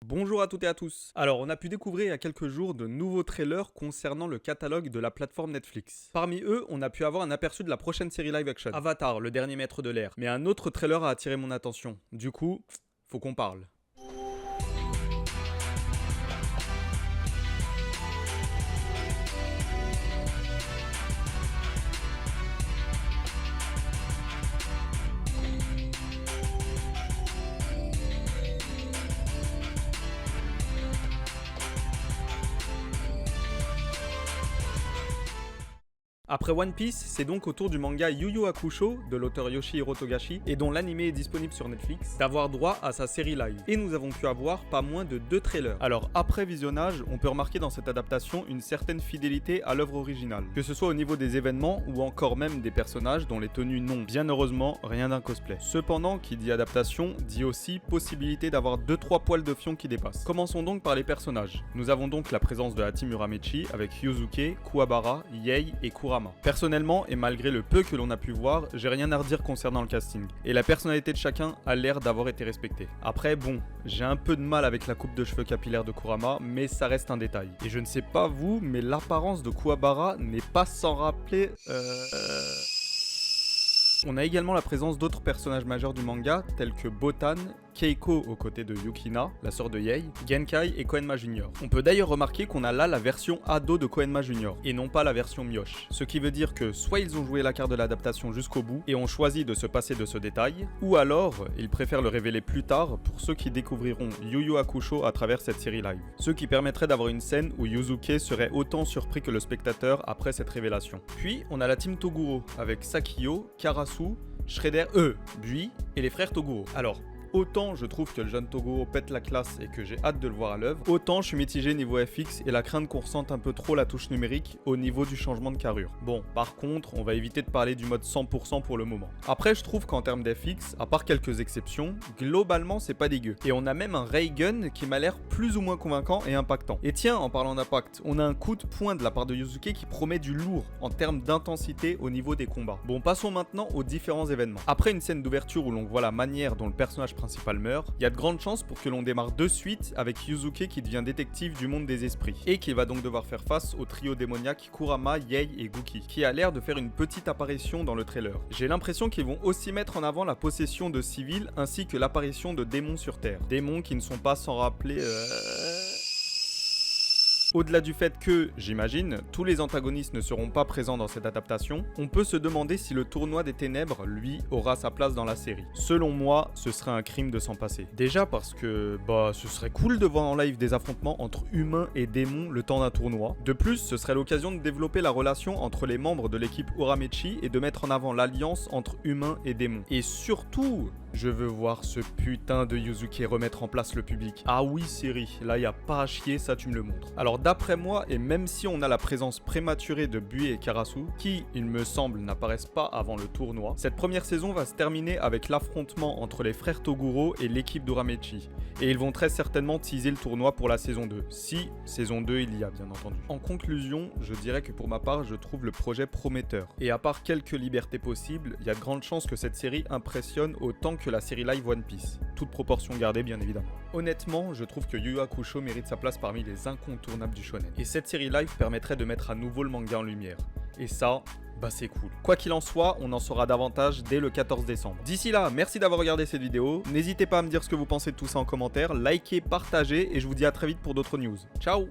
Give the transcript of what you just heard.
Bonjour à toutes et à tous. Alors, on a pu découvrir il y a quelques jours de nouveaux trailers concernant le catalogue de la plateforme Netflix. Parmi eux, on a pu avoir un aperçu de la prochaine série live action, Avatar, le dernier maître de l'air. Mais un autre trailer a attiré mon attention. Du coup, faut qu'on parle. Après One Piece, c'est donc au tour du manga Yu Yu Hakusho, de l'auteur Yoshihiro Togashi, et dont l'animé est disponible sur Netflix, d'avoir droit à sa série live. Et nous avons pu avoir pas moins de 2 trailers. Alors, après visionnage, on peut remarquer dans cette adaptation une certaine fidélité à l'œuvre originale, que ce soit au niveau des événements ou encore même des personnages dont les tenues n'ont bien heureusement rien d'un cosplay. Cependant, qui dit adaptation, dit aussi possibilité d'avoir 2-3 poils de fion qui dépassent. Commençons donc par les personnages. Nous avons donc la présence de Hachi Muramechi avec Yuzuke, Kuwabara, Yei et Kurama. Personnellement, et malgré le peu que l'on a pu voir, j'ai rien à redire concernant le casting. Et la personnalité de chacun a l'air d'avoir été respectée. Après, bon, j'ai un peu de mal avec la coupe de cheveux capillaire de Kurama, mais ça reste un détail. Et je ne sais pas vous, mais l'apparence de Kuwabara n'est pas sans rappeler... On a également la présence d'autres personnages majeurs du manga, tels que Botan, Keiko aux côtés de Yukina, la sœur de Yei, Genkai et Koenma Jr. On peut d'ailleurs remarquer qu'on a là la version ado de Koenma Jr. et non pas la version mioche. Ce qui veut dire que soit ils ont joué la carte de l'adaptation jusqu'au bout et ont choisi de se passer de ce détail, ou alors ils préfèrent le révéler plus tard pour ceux qui découvriront Yu Yu Hakusho à travers cette série live. Ce qui permettrait d'avoir une scène où Yuzuke serait autant surpris que le spectateur après cette révélation. Puis on a la team Toguro avec Sakiyo, Karasu, Shredder, Bui et les frères Toguro. Alors, autant je trouve que le jeune Toguro pète la classe et que j'ai hâte de le voir à l'œuvre, autant je suis mitigé niveau FX et la crainte qu'on ressente un peu trop la touche numérique au niveau du changement de carrure. Bon, par contre, on va éviter de parler du mode 100% pour le moment. Après, je trouve qu'en termes d'FX, à part quelques exceptions, globalement c'est pas dégueu. Et on a même un ray gun qui m'a l'air plus ou moins convaincant et impactant. Et tiens, en parlant d'impact, on a un coup de poing de la part de Yuzuke qui promet du lourd en termes d'intensité au niveau des combats. Bon, passons maintenant aux différents événements. Après une scène d'ouverture où l'on voit la manière dont le personnage principal meurt, il y a de grandes chances pour que l'on démarre de suite avec Yuzuke qui devient détective du monde des esprits et qui va donc devoir faire face au trio démoniaque Kurama, Yei et Guki, qui a l'air de faire une petite apparition dans le trailer. J'ai l'impression qu'ils vont aussi mettre en avant la possession de civils ainsi que l'apparition de démons sur Terre. Démons qui ne sont pas sans rappeler... Au-delà du fait que, j'imagine, tous les antagonistes ne seront pas présents dans cette adaptation, on peut se demander si le tournoi des ténèbres, lui, aura sa place dans la série. Selon moi, ce serait un crime de s'en passer. Déjà parce que, ce serait cool de voir en live des affrontements entre humains et démons le temps d'un tournoi. De plus, ce serait l'occasion de développer la relation entre les membres de l'équipe Uramechi et de mettre en avant l'alliance entre humains et démons. Et surtout... je veux voir ce putain de Yuzuke remettre en place le public. Ah oui, série, là y a pas à chier, ça tu me le montres. Alors d'après moi, et même si on a la présence prématurée de Bui et Karasu, qui, il me semble, n'apparaissent pas avant le tournoi, cette première saison va se terminer avec l'affrontement entre les frères Toguro et l'équipe d'Uramechi. Et ils vont très certainement teaser le tournoi pour la saison 2. Si saison 2 il y a, bien entendu. En conclusion, je dirais que pour ma part, je trouve le projet prometteur. Et à part quelques libertés possibles, il y a de grandes chances que cette série impressionne autant que la série live One Piece. Toute proportion gardée, bien évidemment. Honnêtement, je trouve que Yu Yu Hakusho mérite sa place parmi les incontournables du shonen. Et cette série live permettrait de mettre à nouveau le manga en lumière. Et ça... c'est cool. Quoi qu'il en soit, on en saura davantage dès le 14 décembre. D'ici là, merci d'avoir regardé cette vidéo. N'hésitez pas à me dire ce que vous pensez de tout ça en commentaire, likez, partagez et je vous dis à très vite pour d'autres news. Ciao!